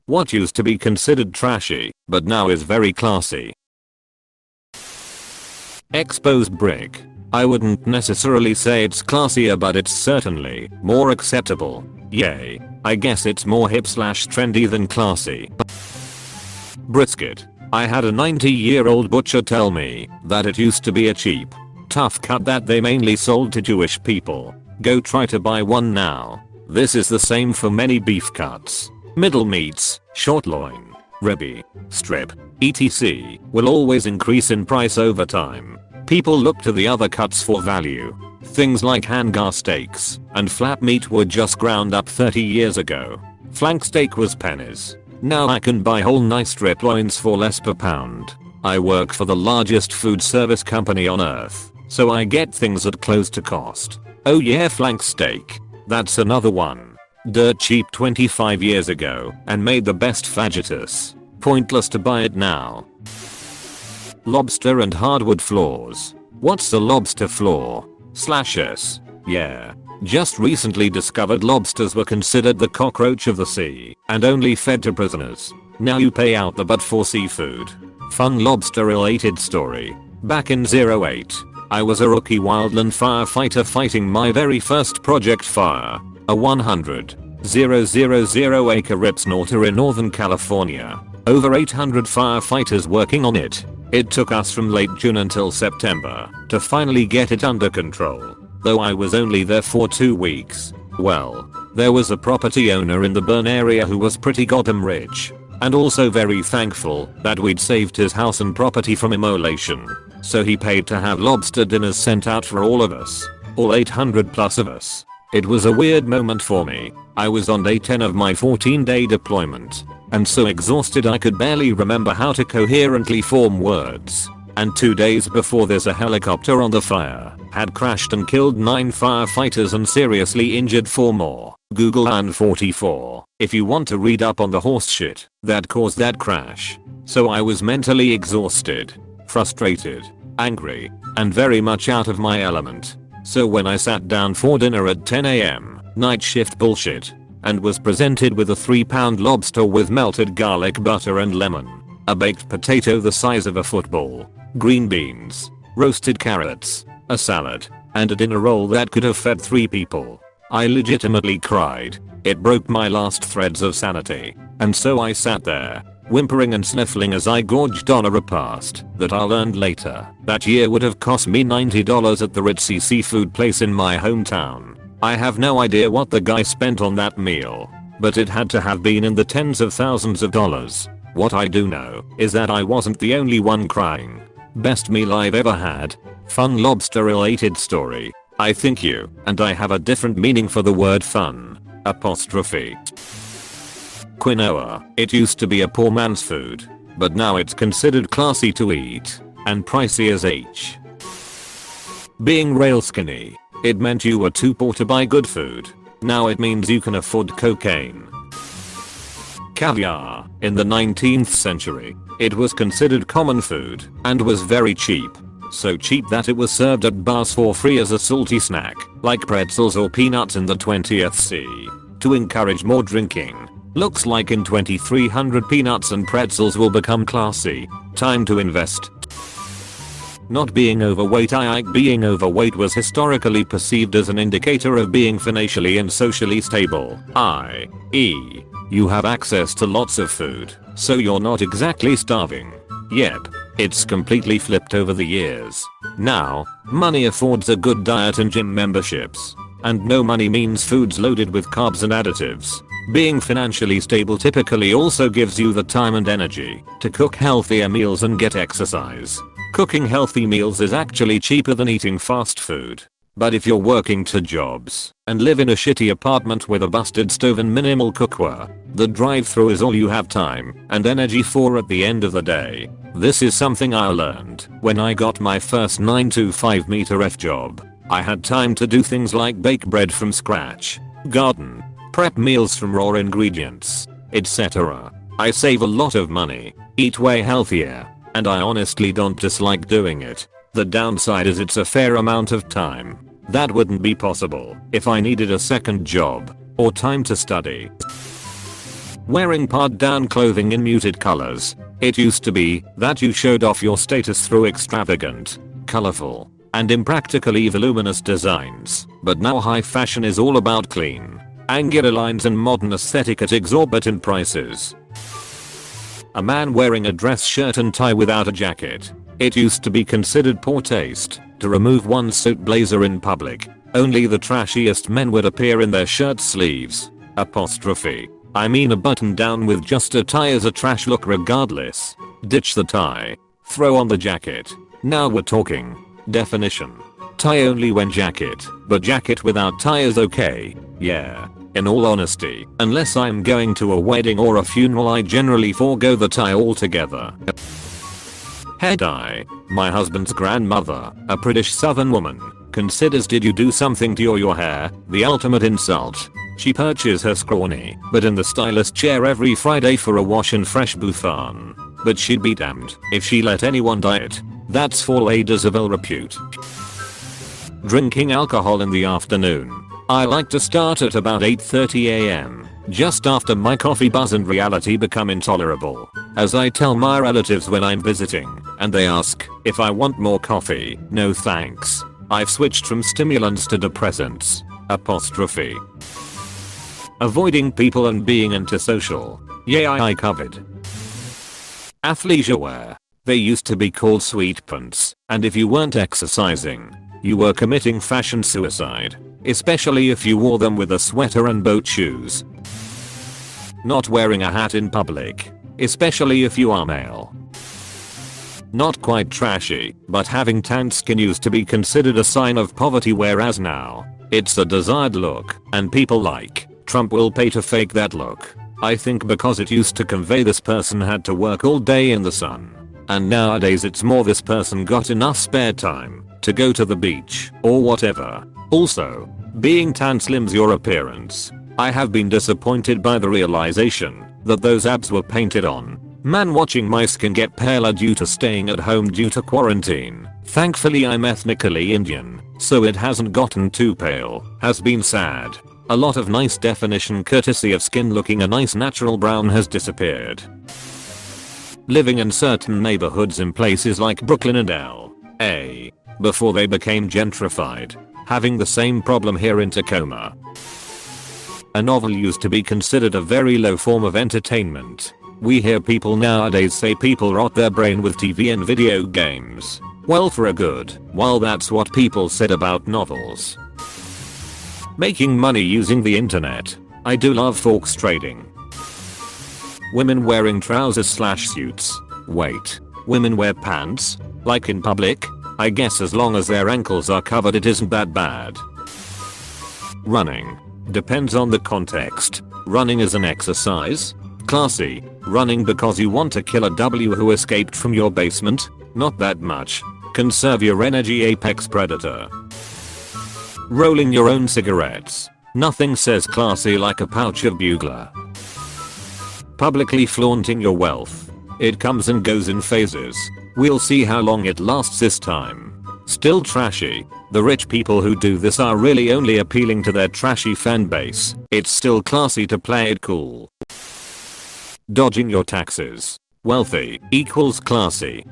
What used to be considered trashy, but now is very classy. Exposed brick. I wouldn't necessarily say it's classier, but it's certainly more acceptable. Yay. I guess it's more hip/trendy than classy. Brisket. I had a 90-year-old butcher tell me that it used to be a cheap, tough cut that they mainly sold to Jewish people. Go try to buy one now. This is the same for many beef cuts. Middle meats, short loin, ribeye, strip, etc. will always increase in price over time. People look to the other cuts for value. Things like Hangar steaks and flap meat were just ground up 30 years ago. Flank steak was pennies. Now I can buy whole nice strip loins for less per pound. I work for the largest food service company on earth, so I get things at close to cost. Oh yeah, flank steak. That's another one. Dirt cheap 25 years ago and made the best fajitas. Pointless to buy it now. Lobster and hardwood floors. What's a lobster floor? /s. Yeah. Just recently discovered lobsters were considered the cockroach of the sea and only fed to prisoners. Now you pay out the butt for seafood. Fun lobster related story. Back in 08, I was a rookie wildland firefighter fighting my very first project fire. A 100,000 acre rip snorter in Northern California. Over 800 firefighters working on it. It took us from late June until September to finally get it under control. Though I was only there for 2 weeks. Well, there was a property owner in the burn area who was pretty goddamn rich. And also very thankful that we'd saved his house and property from immolation. So he paid to have lobster dinners sent out for all of us. All 800 plus of us. It was a weird moment for me. I was on day 10 of my 14-day deployment. And so exhausted I could barely remember how to coherently form words. And 2 days before this, a helicopter on the fire had crashed and killed 9 firefighters and seriously injured 4 more. Google and 44 if you want to read up on the horse shit that caused that crash. So I was mentally exhausted, frustrated, angry, and very much out of my element. So when I sat down for dinner at 10 AM, night shift bullshit, and was presented with a 3-pound lobster with melted garlic butter and lemon, a baked potato the size of a football, green beans, roasted carrots, a salad, and a dinner roll that could have fed 3 people, I legitimately cried. It broke my last threads of sanity. And so I sat there, whimpering and sniffling as I gorged on a repast that I learned later that year would have cost me $90 at the ritzy seafood place in my hometown. I have no idea what the guy spent on that meal, but it had to have been in the tens of thousands of dollars. What I do know is that I wasn't the only one crying. Best meal I've ever had. Fun lobster related story. I think you and I have a different meaning for the word fun. Apostrophe. Quinoa. It used to be a poor man's food, but now it's considered classy to eat and pricey as H. Being rail skinny. It meant you were too poor to buy good food. Now it means you can afford cocaine. Caviar. In the 19th century, it was considered common food and was very cheap. So cheap that it was served at bars for free as a salty snack, like pretzels or peanuts in the 20th C. To encourage more drinking. Looks like in 2300 peanuts and pretzels will become classy. Time to invest. Not being overweight. Being overweight was historically perceived as an indicator of being financially and socially stable, i.e. you have access to lots of food, so you're not exactly starving. Yep. It's completely flipped over the years. Now, money affords a good diet and gym memberships. And no money means foods loaded with carbs and additives. Being financially stable typically also gives you the time and energy to cook healthier meals and get exercise. Cooking healthy meals is actually cheaper than eating fast food. But if you're working 2 jobs and live in a shitty apartment with a busted stove and minimal cookware, the drive-thru is all you have time and energy for at the end of the day. This is something I learned when I got my first 9 to 5 meter F job. I had time to do things like bake bread from scratch, garden, prep meals from raw ingredients, etc. I save a lot of money, eat way healthier, and I honestly don't dislike doing it. The downside is it's a fair amount of time. That wouldn't be possible if I needed a second job or time to study. Wearing part down clothing in muted colors. It used to be that you showed off your status through extravagant, colorful, and impractically voluminous designs. But now high fashion is all about clean, angular lines and modern aesthetic at exorbitant prices. A man wearing a dress shirt and tie without a jacket. It used to be considered poor taste to remove one's suit blazer in public. Only the trashiest men would appear in their shirt sleeves. Apostrophe. I mean a button down with just a tie is a trash look regardless. Ditch the tie. Throw on the jacket. Now we're talking. Definition. Tie only when jacket, but jacket without tie is okay. Yeah. In all honesty, unless I'm going to a wedding or a funeral, I generally forego the tie altogether. Hair dye. My husband's grandmother, a British southern woman, considers did you do something to your hair the ultimate insult. She perches her scrawny, but in the stylist chair every Friday for a wash and fresh bouffant. But she'd be damned if she let anyone dye it. That's for ladies of ill repute. Drinking alcohol in the afternoon. I like to start at about 8:30 am, just after my coffee buzz and reality become intolerable. As I tell my relatives when I'm visiting, and they ask if I want more coffee, no thanks. I've switched from stimulants to depressants. Apostrophe. Avoiding people and being antisocial. Yeah, I covered. Athleisure wear. They used to be called sweet pants, and if you weren't exercising, you were committing fashion suicide. Especially if you wore them with a sweater and boat shoes. Not wearing a hat in public. Especially if you are male. Not quite trashy, but having tanned skin used to be considered a sign of poverty, whereas now, it's a desired look, and people like Trump will pay to fake that look. I think because it used to convey this person had to work all day in the sun. And nowadays it's more this person got enough spare time to go to the beach or whatever. Also, being tan slims your appearance. I have been disappointed by the realization that those abs were painted on. Man, watching my skin get paler due to staying at home due to quarantine. Thankfully I'm ethnically Indian, so it hasn't gotten too pale, has been sad. A lot of nice definition courtesy of skin looking a nice natural brown has disappeared. Living in certain neighborhoods in places like Brooklyn and LA before they became gentrified. Having the same problem here in Tacoma. A novel used to be considered a very low form of entertainment. We hear people nowadays say people rot their brain with TV and video games. Well, for a good while that's what people said about novels. Making money using the internet. I do love forex trading. Women wearing trousers/suits. Wait, women wear pants? Like in public? I guess as long as their ankles are covered it isn't that bad. Running. Depends on the context. Running is an exercise. Classy. Running because you want to kill a W who escaped from your basement? Not that much. Conserve your energy, apex predator. Rolling your own cigarettes. Nothing says classy like a pouch of bugler. Publicly flaunting your wealth. It comes and goes in phases. We'll see how long it lasts this time. Still trashy. The rich people who do this are really only appealing to their trashy fan base. It's still classy to play it cool. Dodging your taxes. Wealthy equals classy.